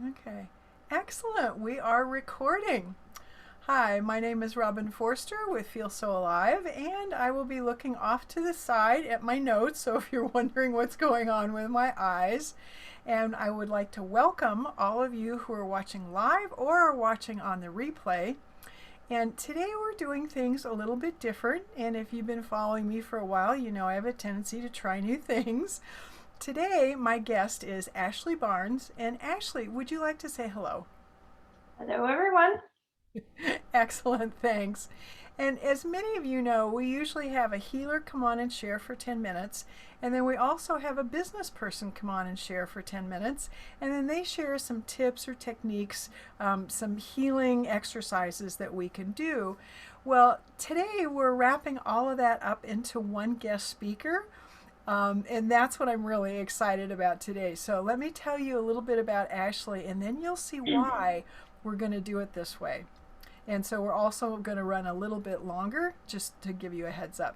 Okay. Excellent. We are recording. Hi, my name is Robin Forster with Feel So Alive, and I will be looking off to the side at my notes. So if you're wondering what's going on with my eyes, and I would like to welcome all of you who are watching live or are watching on the replay. And today we're doing things a little bit different. And if you've been following me for a while, you know I have a tendency to try new things. Today, my guest is Ashley Barnes. And Ashley, would you like to say hello? Hello, everyone. Excellent, thanks. And as many of you know, we usually have a healer come on and share for 10 minutes. And then we also have a business person come on and share for 10 minutes. And then they share some tips or techniques, some healing exercises that we can do. Well, today we're wrapping all of that up into one guest speaker. And that's what I'm really excited about today. So let me tell you a little bit about Ashley, and then you'll see why we're going to do it this way. And so we're also going to run a little bit longer just to give you a heads up.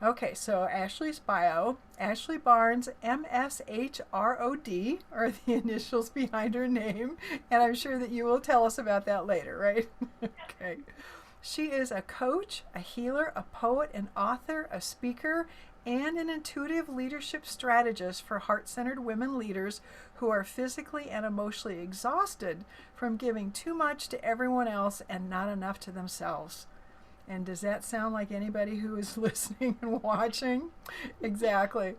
Okay, so Ashley's bio, Ashley Barnes, MSHROD, are the initials behind her name. And I'm sure that you will tell us about that later, right? Okay. She is a coach, a healer, a poet, an author, a speaker, and an intuitive leadership strategist for heart centered women leaders who are physically and emotionally exhausted from giving too much to everyone else and not enough to themselves. And does that sound like anybody who is listening and watching? Exactly.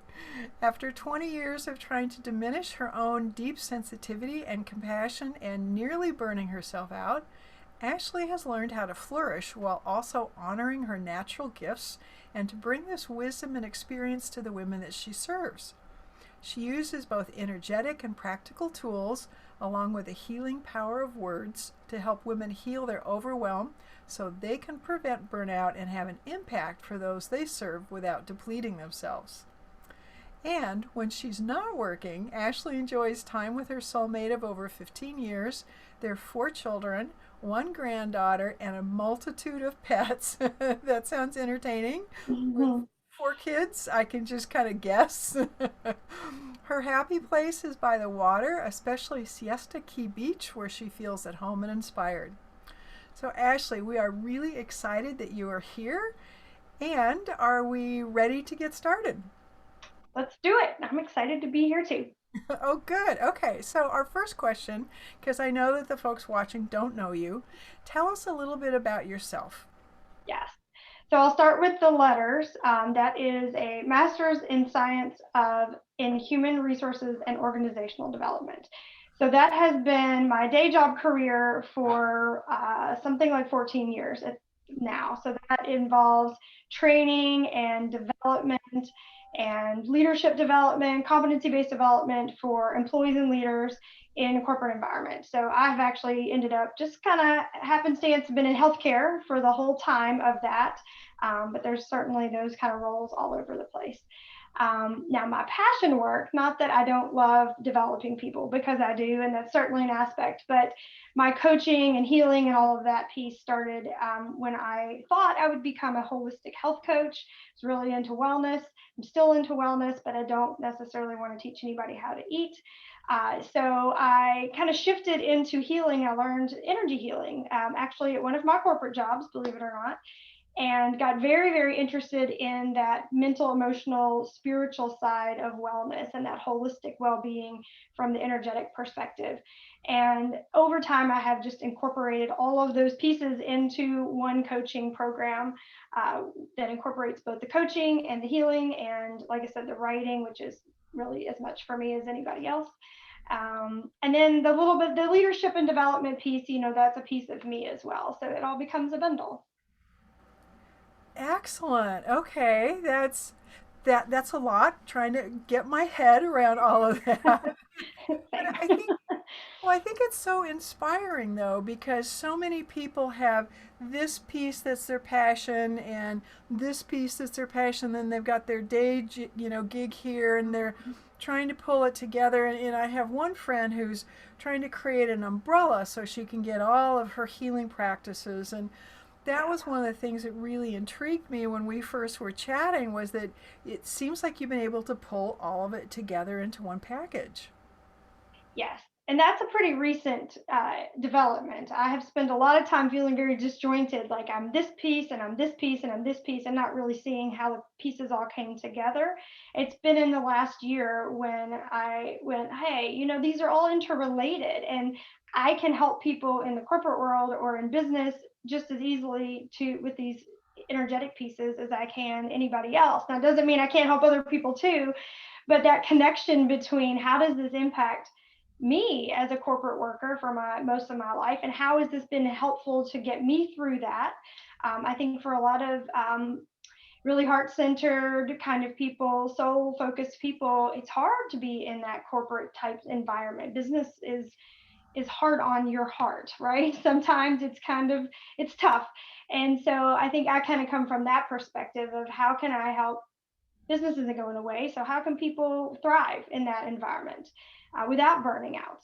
After 20 years of trying to diminish her own deep sensitivity and compassion and nearly burning herself out, Ashley has learned how to flourish while also honoring her natural gifts and to bring this wisdom and experience to the women that she serves. She uses both energetic and practical tools, along with the healing power of words, to help women heal their overwhelm so they can prevent burnout and have an impact for those they serve without depleting themselves. And when she's not working, Ashley enjoys time with her soulmate of over 15 years, their 4 children, one granddaughter, and a multitude of pets. That sounds entertaining. With Mhm. 4 kids, I can just kind of guess. Her happy place is by the water, especially Siesta Key Beach, where she feels at home and inspired. So, Ashley, we are really excited that you are here. And are we ready to get started? Let's do it. I'm excited to be here too. Oh, good. Okay, so our first question, because I know that the folks watching don't know you, tell us a little bit about yourself. Yes. So I'll start with the letters. That is a master's in science of in human resources and organizational development. So that has been my day job career for something like 14 years now. So that involves training and development and leadership development, competency-based development for employees and leaders in corporate environment. So I've actually ended up just kind of happenstance been in healthcare for the whole time of that. But there's certainly those kind of roles all over the place. Now, my passion work, not that I don't love developing people, because I do, and that's certainly an aspect, but my coaching and healing and all of that piece started when I thought I would become a holistic health coach. I was really into wellness. I'm still into wellness, but I don't necessarily want to teach anybody how to eat. So I kind of shifted into healing. I learned energy healing actually at one of my corporate jobs, believe it or not, and got very, very interested in that mental, emotional, spiritual side of wellness and that holistic well being from the energetic perspective. And over time, I have just incorporated all of those pieces into one coaching program uh, that incorporates both the coaching and the healing, and like I said, the writing, which is really as much for me as anybody else. And then the little bit, the leadership and development piece, that's a piece of me as well. So it all becomes a bundle. Excellent. Okay, that's a lot. Trying to get my head around all of that. But Same. I think Well, I think it's so inspiring though, because so many people have this piece that's their passion and this piece that's their passion. Then they've got their gig here, and they're trying to pull it together. And I have one friend who's trying to create an umbrella so she can get all of her healing practices. And that Yeah. was one of the things that really intrigued me when we first were chatting, was that it seems like you've been able to pull all of it together into one package. Yes. And that's a pretty recent development. I have spent a lot of time feeling very disjointed, like I'm this piece and I'm this piece and I'm this piece, and not really seeing how the pieces all came together. It's been in the last year when I went, hey, these are all interrelated, and I can help people in the corporate world or in business just as easily with these energetic pieces as I can anybody else. Now, it doesn't mean I can't help other people too, but that connection between how does this impact me as a corporate worker for most of my life, and how has this been helpful to get me through that. I think for a lot of really heart-centered kind of people, soul-focused people, it's hard to be in that corporate type environment. Business is hard on your heart, right? Sometimes it's tough. And so I think I kind of come from that perspective of how can I help. Business isn't going away, so how can people thrive in that environment without burning out?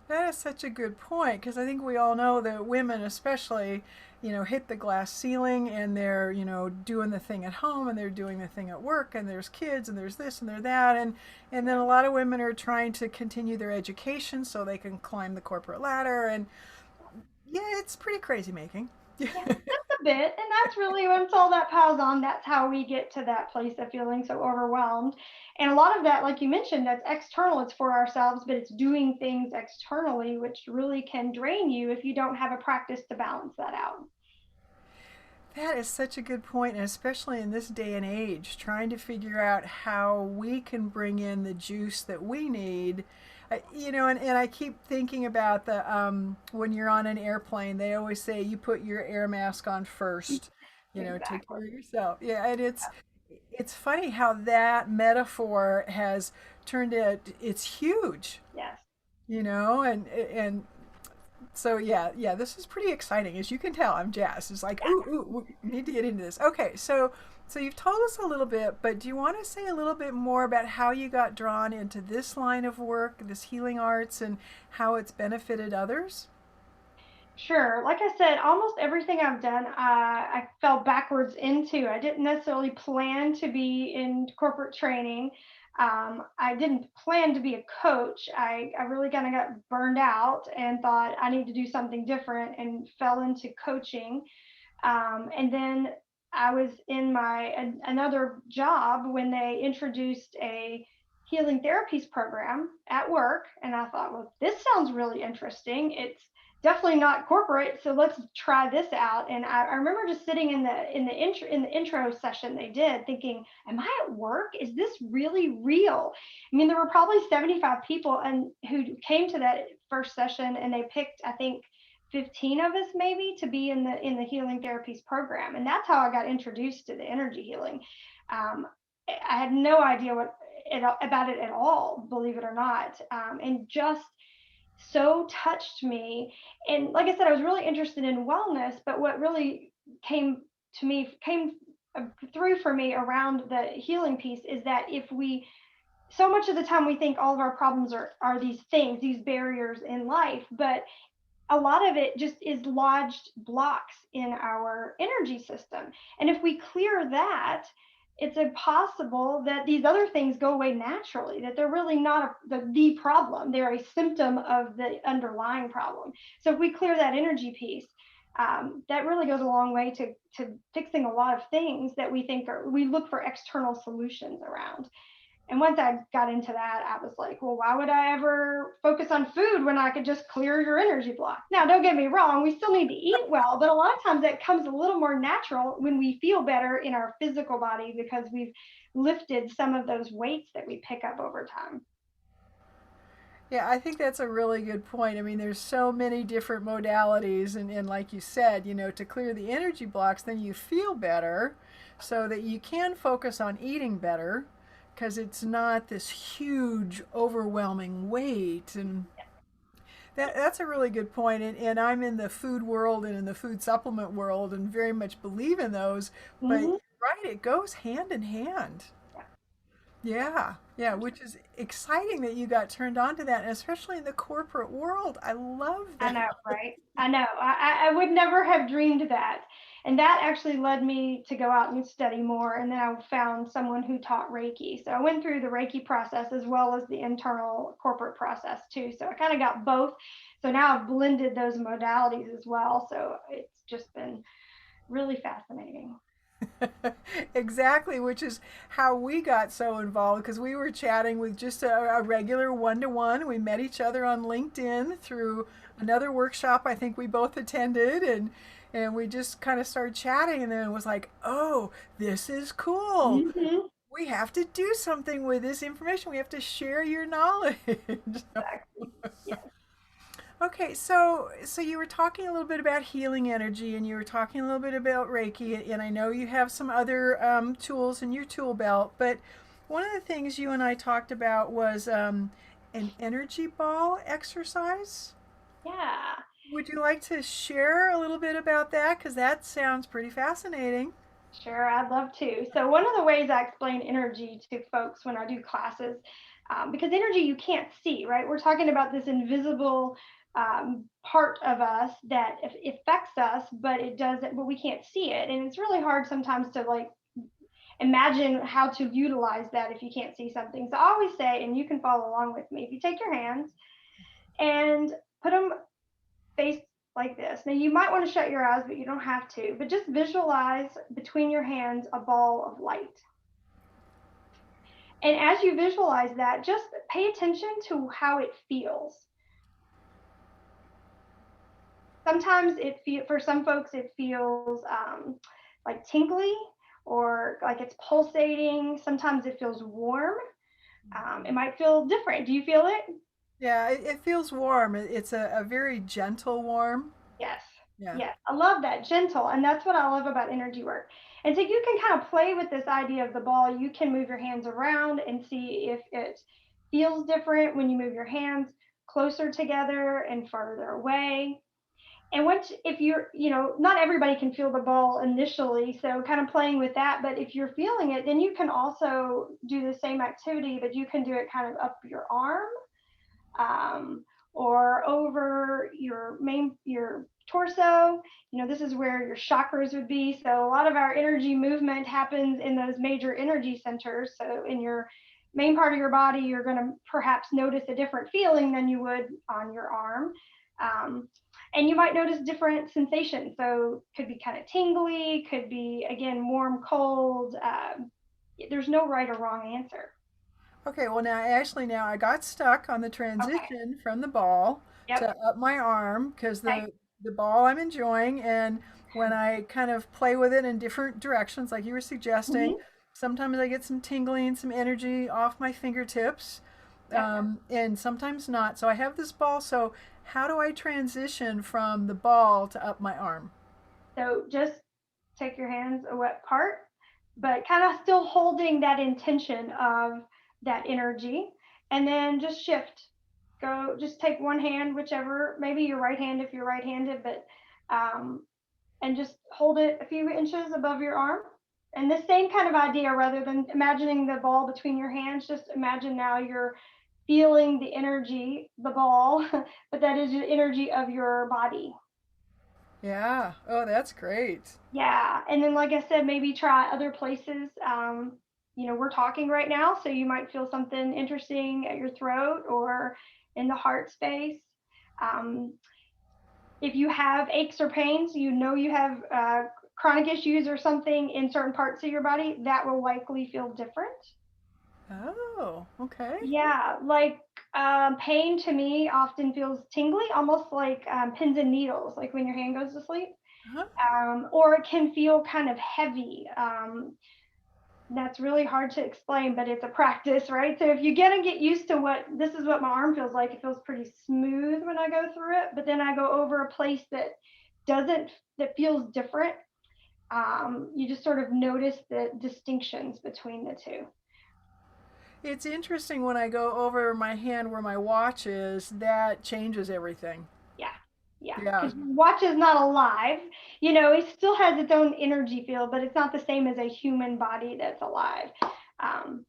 That is such a good point because I think we all know that women, especially, hit the glass ceiling and they're, doing the thing at home and they're doing the thing at work and there's kids and there's this and there's that. And then a lot of women are trying to continue their education so they can climb the corporate ladder. And yeah, it's pretty crazy making. Yeah, just a bit. And that's really, once all that piles on, that's how we get to that place of feeling so overwhelmed. And a lot of that, like you mentioned, that's external. It's for ourselves, but it's doing things externally, which really can drain you if you don't have a practice to balance that out. That is such a good point, and especially in this day and age, trying to figure out how we can bring in the juice that we need. And I keep thinking about when you're on an airplane, they always say you put your air mask on first, take Exactly. care of yourself. Yeah, and it's funny how that metaphor has turned it. It's huge, Yes. and so yeah, this is pretty exciting. As you can tell, I'm jazzed. It's like, ooh, we need to get into this. Okay, so you've told us a little bit, but do you want to say a little bit more about how you got drawn into this line of work, this healing arts, and how it's benefited others? Sure. Like I said, almost everything I've done, I fell backwards into. I didn't necessarily plan to be in corporate training. I didn't plan to be a coach. I really kind of got burned out and thought I need to do something different and fell into coaching. And then I was in another job when they introduced a healing therapies program at work, and I thought, well, this sounds really interesting. It's definitely not corporate, so let's try this out. And I remember just sitting in the intro session they did, thinking, am I at work? Is this really real? I mean, there were probably 75 people and who came to that first session, and they picked, I think, 15 of us maybe to be in the healing therapies program, and that's how I got introduced to the energy healing. um, I had no idea about it at all, believe it or not, and just so touched me. And like I said, I was really interested in wellness, but what really came through for me around the healing piece is that if we so much of the time we think all of our problems are these things, these barriers in life, but a lot of it just is lodged blocks in our energy system. And if we clear that, it's impossible that these other things go away naturally, that they're really not the problem. They're a symptom of the underlying problem. So if we clear that energy piece, that really goes a long way to fixing a lot of things that we look for external solutions around. And once I got into that, I was like, well, why would I ever focus on food when I could just clear your energy block? Now, don't get me wrong, we still need to eat well, but a lot of times that comes a little more natural when we feel better in our physical body because we've lifted some of those weights that we pick up over time. Yeah, I think that's a really good point. I mean, there's so many different modalities, and like you said, to clear the energy blocks, then you feel better so that you can focus on eating better because it's not this huge, overwhelming weight. And that's a really good point. And I'm in the food world and in the food supplement world and very much believe in those, but Mm-hmm. right, it goes hand in hand. Yeah, which is exciting that you got turned on to that, and especially in the corporate world. I love I that. know, right? I know. I would never have dreamed that. And that actually led me to go out and study more. And then I found someone who taught Reiki. So I went through the Reiki process as well as the internal corporate process too. So I kind of got both. So now I've blended those modalities as well. So it's just been really fascinating. Exactly, which is how we got so involved because we were chatting with just a regular one-to-one. We met each other on LinkedIn through another workshop I think we both attended, and we just kind of started chatting, and then it was like, oh, this is cool. Mm-hmm. We have to do something with this information. We have to share your knowledge. Exactly. Yeah. Okay, so you were talking a little bit about healing energy, and you were talking a little bit about Reiki, and I know you have some other tools in your tool belt. But one of the things you and I talked about was an energy ball exercise. Yeah. Would you like to share a little bit about that? Because that sounds pretty fascinating. Sure, I'd love to. So, one of the ways I explain energy to folks when I do classes, because energy you can't see, right? We're talking about this invisible part of us that affects us, but it doesn't, but we can't see it. And it's really hard sometimes to like imagine how to utilize that if you can't see something. So, I always say, and you can follow along with me, if you take your hands and put them face like this. Now, you might want to shut your eyes, but you don't have to. But just visualize between your hands a ball of light. And as you visualize that, just pay attention to how it feels. Sometimes for some folks, it feels like tingly or like it's pulsating. Sometimes it feels warm. It might feel different. Do you feel it? Yeah, it feels warm. It's a very gentle warm. Yes. Yeah. Yes. I love that. Gentle. And that's what I love about energy work. And so you can kind of play with this idea of the ball. You can move your hands around and see if it feels different when you move your hands closer together and further away. And if you're, not everybody can feel the ball initially. So kind of playing with that. But if you're feeling it, then you can also do the same activity, but you can do it kind of up your arm, um, or over your torso. This is where your chakras would be. So a lot of our energy movement happens in those major energy centers. So in your main part of your body, you're going to perhaps notice a different feeling than you would on your arm. And you might notice different sensations. So could be kind of tingly, could be again warm, cold. There's no right or wrong answer. Okay, well now I got stuck on the Okay. transition from the ball Yep. to up my arm because Okay. the ball I'm enjoying, and when I kind of play with it in different directions like you were suggesting, Mm-hmm. sometimes I get some tingling, some energy off my fingertips, Yep. and sometimes not. So I have this ball. So how do I transition from the ball to up my arm? So just take your hands a wet part, but kind of still holding that intention of that energy. And then just shift. Just take one hand, whichever, maybe your right hand if you're right handed, but, and just hold it a few inches above your arm. And the same kind of idea, rather than imagining the ball between your hands, just imagine now you're feeling the energy, the ball, but that is the energy of your body. Yeah. Oh, that's great. Yeah. And then, like I said, maybe try other places. We're talking right now, so you might feel something interesting at your throat or in the heart space. Um, if you have aches or pains, you have chronic issues or something in certain parts of your body, that will likely feel different. Oh, okay. Yeah. Like pain to me often feels tingly, almost like pins and needles, like when your hand goes to sleep. Uh-huh. Or it can feel kind of heavy. That's really hard to explain, but it's a practice, right? So if you get used to this is what my arm feels like, it feels pretty smooth when I go through it, but then I go over a place that feels different. You just sort of notice the distinctions between the two. It's interesting when I go over my hand where my watch is, that changes everything. Yeah. Yeah. Yeah. Because watch is not alive. It still has its own energy field, but it's not the same as a human body that's alive.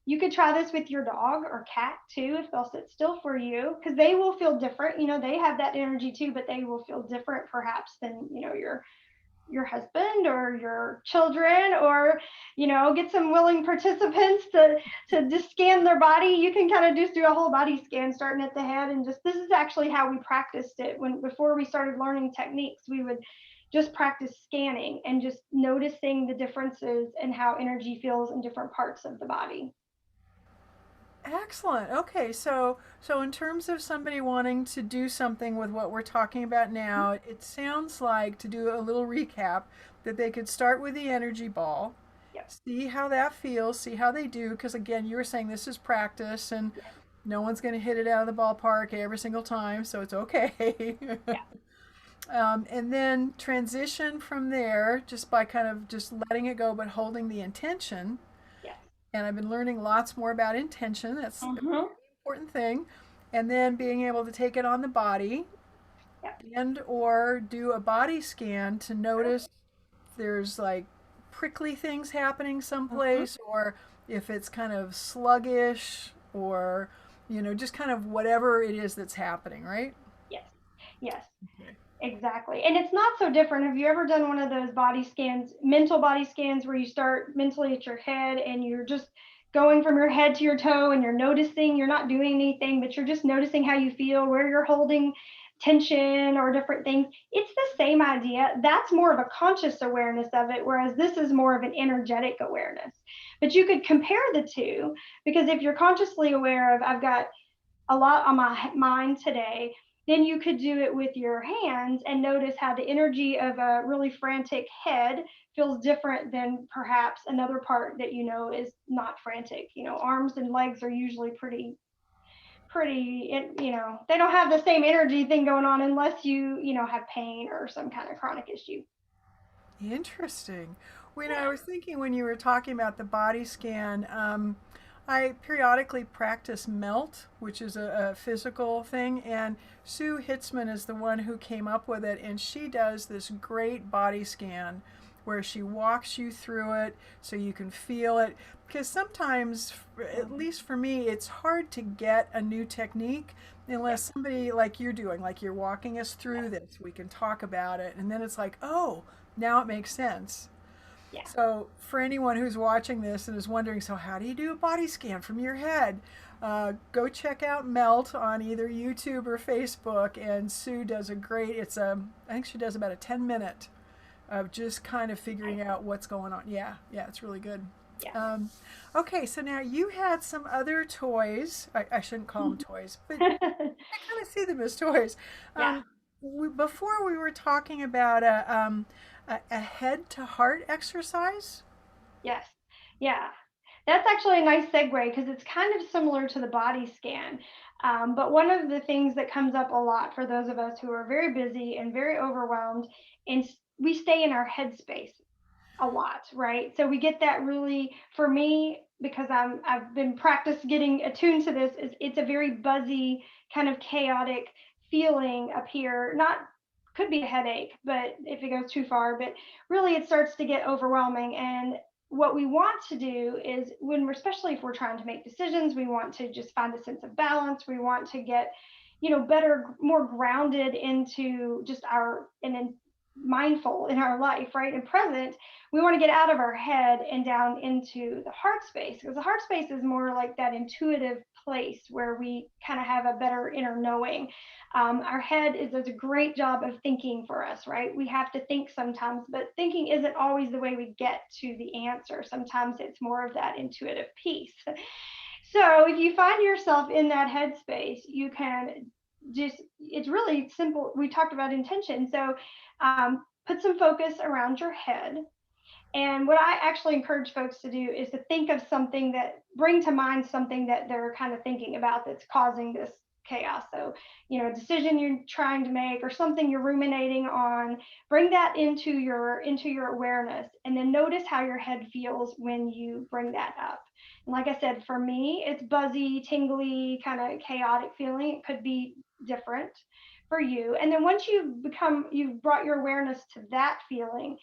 You could try this with your dog or cat too, if they'll sit still for you, because they will feel different. They have that energy too, but they will feel different perhaps than, your your husband or your children, or get some willing participants to just scan their body. You can kind of just do a whole body scan starting at the head, and just, this is actually how we practiced it before we started learning techniques. We would just practice scanning and just noticing the differences and how energy feels in different parts of the body. Excellent. Okay, so in terms of somebody wanting to do something with what we're talking about now, it sounds like, to do a little recap, that they could start with the energy ball, Yep. see how that feels, see how they do, because again, you were saying this is practice and Yes. no one's going to hit it out of the ballpark every single time, so it's okay. Yeah. And then transition from there just by kind of just letting it go, but holding the intention. Yes. And I've been learning lots more about intention. That's a Mm-hmm. important thing. And then being able to take it on the body Yep. and or do a body scan to notice if there's like prickly things happening Mm-hmm. someplace, or if it's kind of sluggish, or just kind of whatever it is that's happening, right? Yes. Yes. Okay. Exactly. And it's not so different. Have you ever done one of those body scans, mental body scans, where you start mentally at your head and you're just going from your head to your toe, and you're noticing, you're not doing anything, but you're just noticing how you feel, where you're holding tension or different things? It's the same idea. That's more of a conscious awareness of it, whereas this is more of an energetic awareness. But you could compare the two, because if you're consciously aware of, I've got a lot on my mind today, then you could do it with your hands and notice how the energy of a really frantic head feels different than perhaps another part that is not frantic. Arms and legs are usually pretty, they don't have the same energy thing going on unless you have pain or some kind of chronic issue. Interesting. Well, I Yeah. was thinking when you were talking about the body scan, I periodically practice melt, which is a physical thing, and Sue Hitzman is the one who came up with it, and she does this great body scan where she walks you through it so you can feel it. Because sometimes, at least for me, it's hard to get a new technique Yep. unless somebody like you're doing, like you're walking us through this, we can talk about it, and then it's like, oh, now it makes sense. Yeah. So, for anyone who's watching this and is wondering, so how do you do a body scan from your head? Go check out Melt on either YouTube or Facebook, and Sue does a great. I think she does about a 10-minute of just kind of figuring out what's going on. Yeah, yeah, it's really good. Yeah. Um, okay, so now you had some other toys. I shouldn't call them toys, but I Yeah. kind of see them as toys. Yeah. Before we were talking about a head to heart exercise. Yes. Yeah. That's actually a nice segue, because it's kind of similar to the body scan. But one of the things that comes up a lot for those of us who are very busy and very overwhelmed, and we stay in our headspace a lot, right? So we get that really, for me, because I've been practiced getting attuned to this, is it's a very buzzy, kind of chaotic feeling up here. Not, could be a headache, but if it goes too far, but really it starts to get overwhelming. And what we want to do is, when we're, especially if we're trying to make decisions, we want to just find a sense of balance. We want to get better, more grounded into just our, and then mindful in our life, right, and present. We want to get out of our head and down into the heart space, because the heart space is more like that intuitive place where we kind of have a better inner knowing. Our head does a great job of thinking for us, right? We have to think sometimes, but thinking isn't always the way we get to the answer. Sometimes it's more of that intuitive piece. So if you find yourself in that headspace, you can just, it's really simple. We talked about intention. So put some focus around your head. And what I actually encourage folks to do is to think of something, that bring to mind something that they're kind of thinking about that's causing this chaos. So, a decision you're trying to make, or something you're ruminating on, bring that into your awareness, and then notice how your head feels when you bring that up. And like I said, for me, it's buzzy, tingly, kind of chaotic feeling. It could be different for you. And then once you've brought your awareness to that feeling,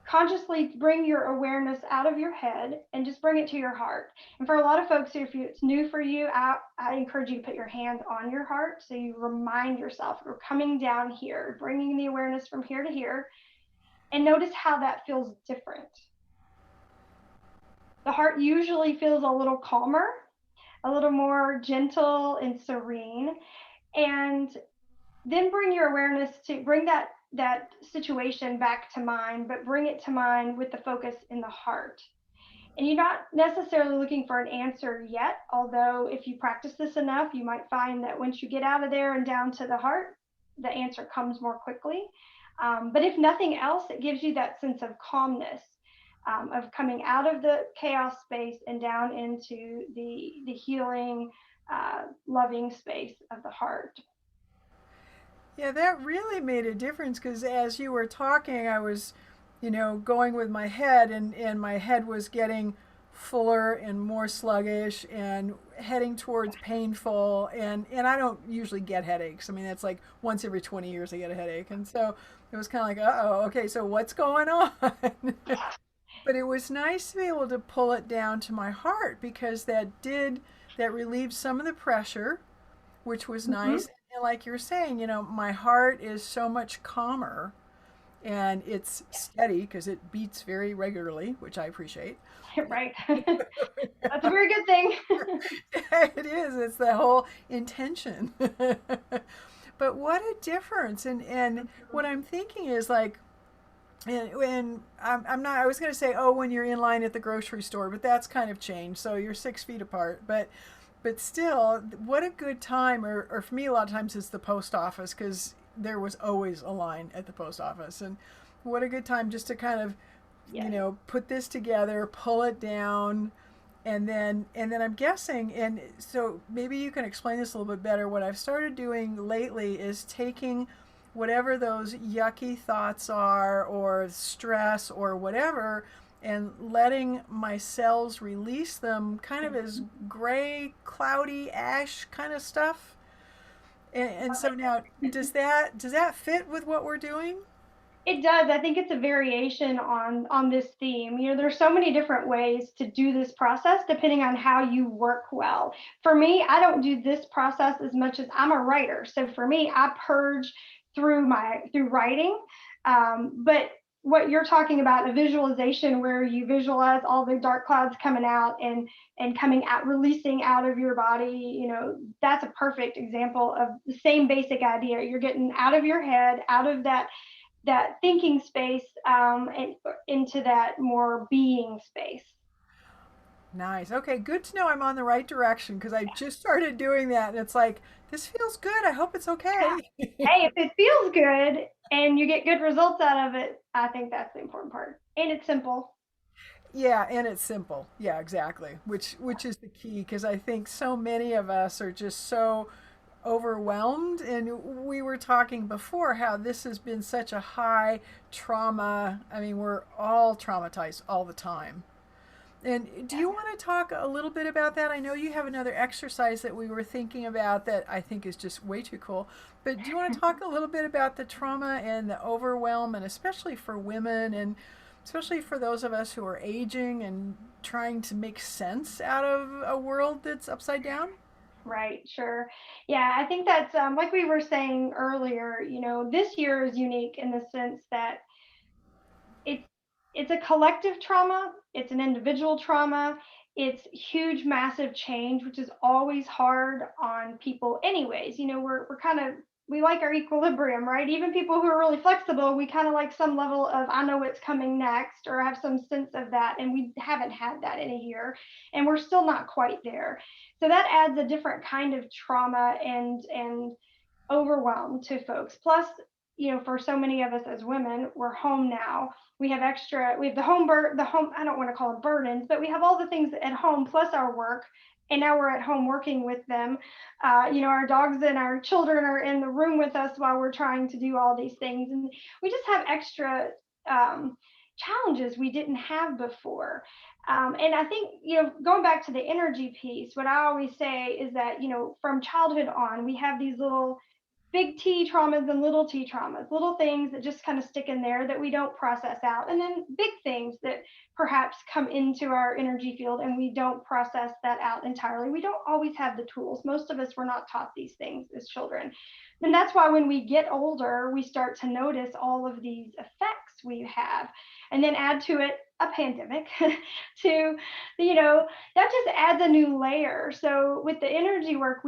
consciously bring your awareness out of your head and just bring it to your heart. And for a lot of folks, if it's new for you, I encourage you to put your hand on your heart, so you remind yourself, we're coming down here, bringing the awareness from here to here. and notice how that feels different. The heart usually feels a little calmer, a little more gentle and serene. And then bring your awareness to bring that situation back to mind, but bring it to mind with the focus in the heart. And you're not necessarily looking for an answer yet, although if you practice this enough, you might find that once you get out of there and down to the heart, the answer comes more quickly. But if nothing else, it gives you that sense of calmness, of coming out of the chaos space and down into the healing, loving space of the heart. Yeah, that really made a difference because as you were talking, I was, going with my head, and my head was getting fuller and more sluggish and heading towards painful. And I don't usually get headaches. I mean, that's like once every 20 years I get a headache. And so it was kind of like, uh-oh, okay, so what's going on? But it was nice to be able to pull it down to my heart because that relieved some of the pressure, which was Mm-hmm. nice. And like you're saying, my heart is so much calmer and it's steady because it beats very regularly, which I appreciate. Right. That's a very good thing. It is. It's the whole intention. But what a difference. And what I'm thinking is like, and I'm not, I was going to say, oh, when you're in line at the grocery store, but that's kind of changed. So you're 6 feet apart. But still, what a good time, or for me, a lot of times it's the post office because there was always a line at the post office. And what a good time just to kind of, Yes. put this together, pull it down, and then I'm guessing, and so maybe you can explain this a little bit better. What I've started doing lately is taking whatever those yucky thoughts are, or stress, or whatever, and letting my cells release them kind of as gray, cloudy, ash kind of stuff. And so now, does that fit with what we're doing? It does. I think it's a variation on this theme. There's so many different ways to do this process depending on how you work well. For me, I don't do this process as much as I'm a writer. So for me, I purge through writing. But what you're talking about, a visualization where you visualize all the dark clouds coming out and coming out, releasing out of your body, that's a perfect example of the same basic idea. You're getting out of your head, out of that thinking space, and into that more being space. Nice. Okay, good to know I'm on the right direction because I just started doing that and it's like, this feels good. I hope it's Yeah. okay. Hey, if it feels good and you get good results out of it, I think that's the important part. And it's simple. Yeah, and it's simple. Yeah, exactly. Which is the key because I think so many of us are just so overwhelmed, and we were talking before how this has been such a high trauma. I mean, we're all traumatized all the time. And do you want to talk a little bit about that? I know you have another exercise that we were thinking about that I think is just way too cool. But do you want to talk a little bit about the trauma and the overwhelm, and especially for women, and especially for those of us who are aging and trying to make sense out of a world that's upside down? Right, sure. Yeah, I think that's like we were saying earlier, this year is unique in the sense that it's it's a collective trauma, it's an individual trauma, it's huge massive change, which is always hard on people anyways. We're kind of, we like our equilibrium, right? Even people who are really flexible, we kind of like some level of I know what's coming next, or have some sense of that, and we haven't had that in a year, and we're still not quite there. So that adds a different kind of trauma and overwhelm to folks. Plus, for so many of us as women, we're home now. We have the home, I don't want to call it burdens, but we have all the things at home plus our work. And now we're at home working with them. Our dogs and our children are in the room with us while we're trying to do all these things. And we just have extra challenges we didn't have before. And I think, going back to the energy piece, what I always say is that, from childhood on, we have these little big T traumas and little T traumas, little things that just kind of stick in there that we don't process out. And then big things that perhaps come into our energy field and we don't process that out entirely. We don't always have the tools. Most of us were not taught these things as children. And that's why when we get older, we start to notice all of these effects we have, and then add to it a pandemic to, that just adds a new layer. So with the energy work,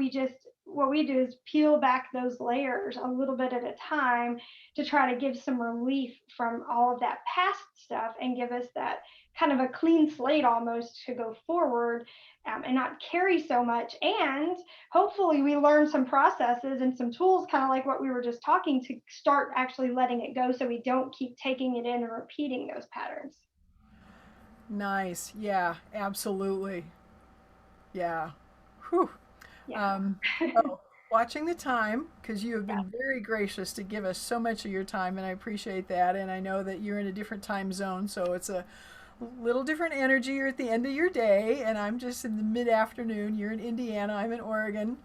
what we do is peel back those layers a little bit at a time to try to give some relief from all of that past stuff and give us that kind of a clean slate almost to go forward, and not carry so much. And hopefully we learn some processes and some tools, kind of like what we were just talking, to start actually letting it go so we don't keep taking it in and repeating those patterns. Nice. Yeah, absolutely. Yeah. Whew. Yeah. Oh, watching the time, because you have Yeah. been very gracious to give us so much of your time, and I appreciate that. And I know that you're in a different time zone, so it's a little different energy. You're at the end of your day, and I'm just in the mid afternoon. You're in Indiana, I'm in Oregon.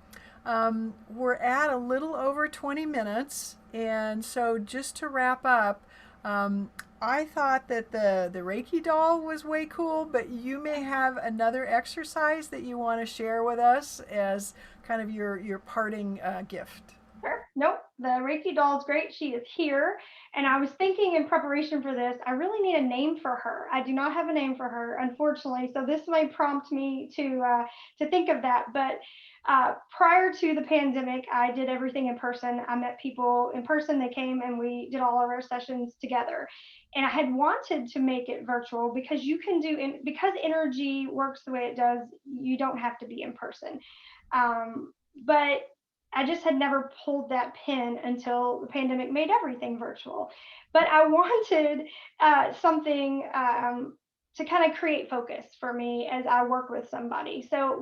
We're at a little over 20 minutes, and so just to wrap up, um, I thought that the Reiki doll was way cool, but you may have another exercise that you want to share with us as kind of your parting gift. Sure. Nope. The Reiki doll is great. She is here. And I was thinking in preparation for this, I really need a name for her. I do not have a name for her, unfortunately. So this may prompt me to think of that. But prior to the pandemic, I did everything in person. I met people in person. They came and we did all of our sessions together. And I had wanted to make it virtual because because energy works the way it does, you don't have to be in person. But I just had never pulled that pin until the pandemic made everything virtual. But I wanted something to kind of create focus for me as I work with somebody. So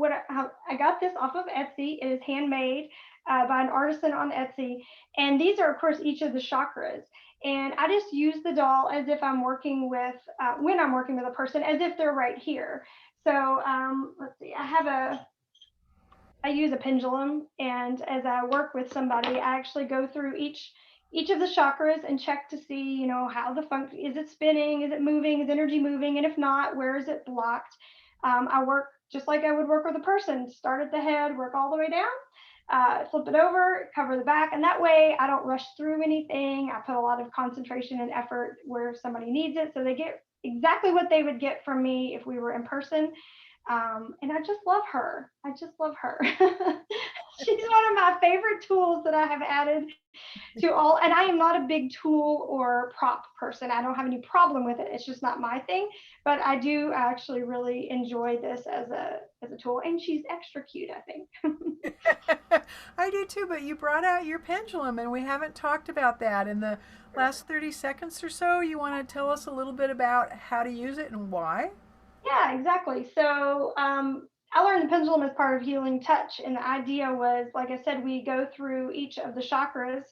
I got this off of Etsy. It is handmade by an artisan on Etsy. And these are, of course, each of the chakras. And I just use the doll as if I'm working with, when I'm working with a person, as if they're right here. So let's see, I use a pendulum, and as I work with somebody, I actually go through each of the chakras and check to see, how the function is. It spinning? Is it moving? Is energy moving? And if not, where is it blocked? I work just like I would work with a person. Start at the head, work all the way down, flip it over, cover the back, and that way I don't rush through anything. I put a lot of concentration and effort where somebody needs it, so they get exactly what they would get from me if we were in person. And I just love her. I just love her. She's one of my favorite tools that I have added to all. And I am not a big tool or prop person. I don't have any problem with it. It's just not my thing. But I do actually really enjoy this as a tool. And she's extra cute, I think. I do too, but you brought out your pendulum, and we haven't talked about that in the last 30 seconds or so. You want to tell us a little bit about how to use it and why? Yeah, exactly. So I learned the pendulum as part of healing touch. And the idea was, like I said, we go through each of the chakras,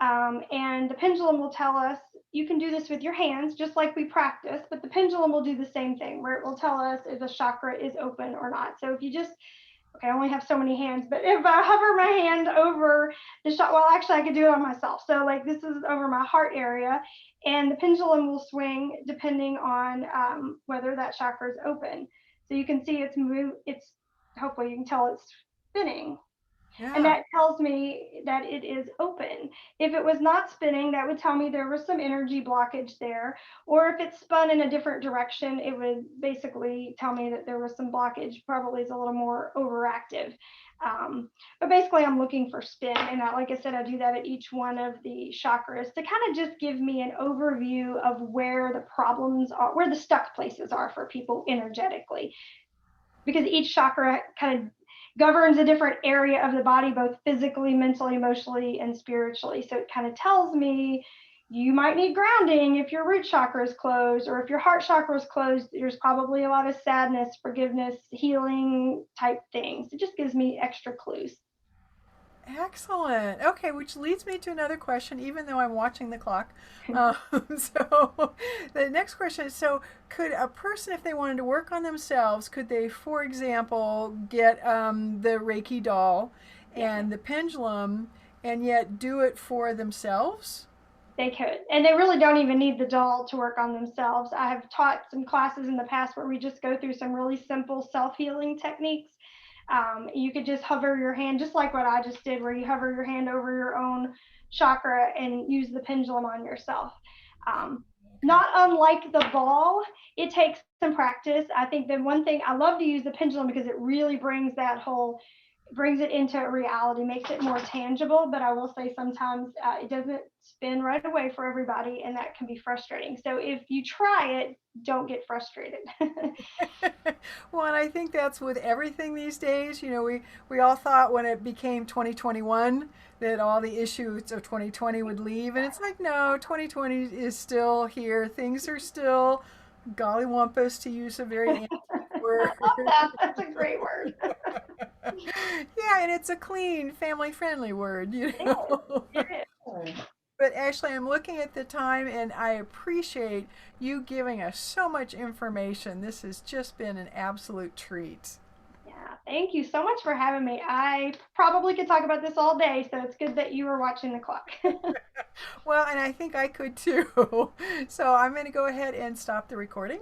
and the pendulum will tell us, you can do this with your hands, just like we practice, but the pendulum will do the same thing, where it will tell us if a chakra is open or not. So if you just, okay, I only have so many hands, but if I hover my hand over the shot, well, actually I could do it on myself. So like this is over my heart area, and the pendulum will swing depending on whether that chakra is open. So you can see it's hopefully you can tell it's spinning. And Yeah. that tells me that it is open. If it was not spinning, that would tell me there was some energy blockage there. Or if it spun in a different direction, it would basically tell me that there was some blockage, probably is a little more overactive. But basically, I'm looking for spin. And like I said, I do that at each one of the chakras to kind of just give me an overview of where the problems are, where the stuck places are for people energetically. Because each chakra kind of governs a different area of the body, both physically, mentally, emotionally, and spiritually. So it kind of tells me you might need grounding if your root chakra is closed, or if your heart chakra is closed, there's probably a lot of sadness, forgiveness, healing type things. It just gives me extra clues. Excellent. Okay, which leads me to another question, even though I'm watching the clock. So the next question is, so could a person, if they wanted to work on themselves, could they, for example, get the Reiki doll Yeah. and the pendulum and yet do it for themselves? They could. And they really don't even need the doll to work on themselves. I have taught some classes in the past where we just go through some really simple self-healing techniques. You could just hover your hand, just like what I just did, where you hover your hand over your own chakra and use the pendulum on yourself. Um, Not unlike the ball, it takes some practice. I think the one thing I love to use the pendulum because it really brings it into reality, makes it more tangible. But I will say sometimes it doesn't spin right away for everybody, and that can be frustrating. So if you try it, don't get frustrated. Well, and I think that's with everything these days. We all thought when it became 2021 that all the issues of 2020 would leave, and it's like, no, 2020 is still here. Things are still gollywampus, to use a very antique I word. love that. That's a great word. Yeah, and it's a clean, family-friendly word, It is. It is. But Ashley, I'm looking at the time and I appreciate you giving us so much information. This has just been an absolute treat. Yeah, thank you so much for having me. I probably could talk about this all day, so it's good that you were watching the clock. Well, and I think I could too. So I'm going to go ahead and stop the recording.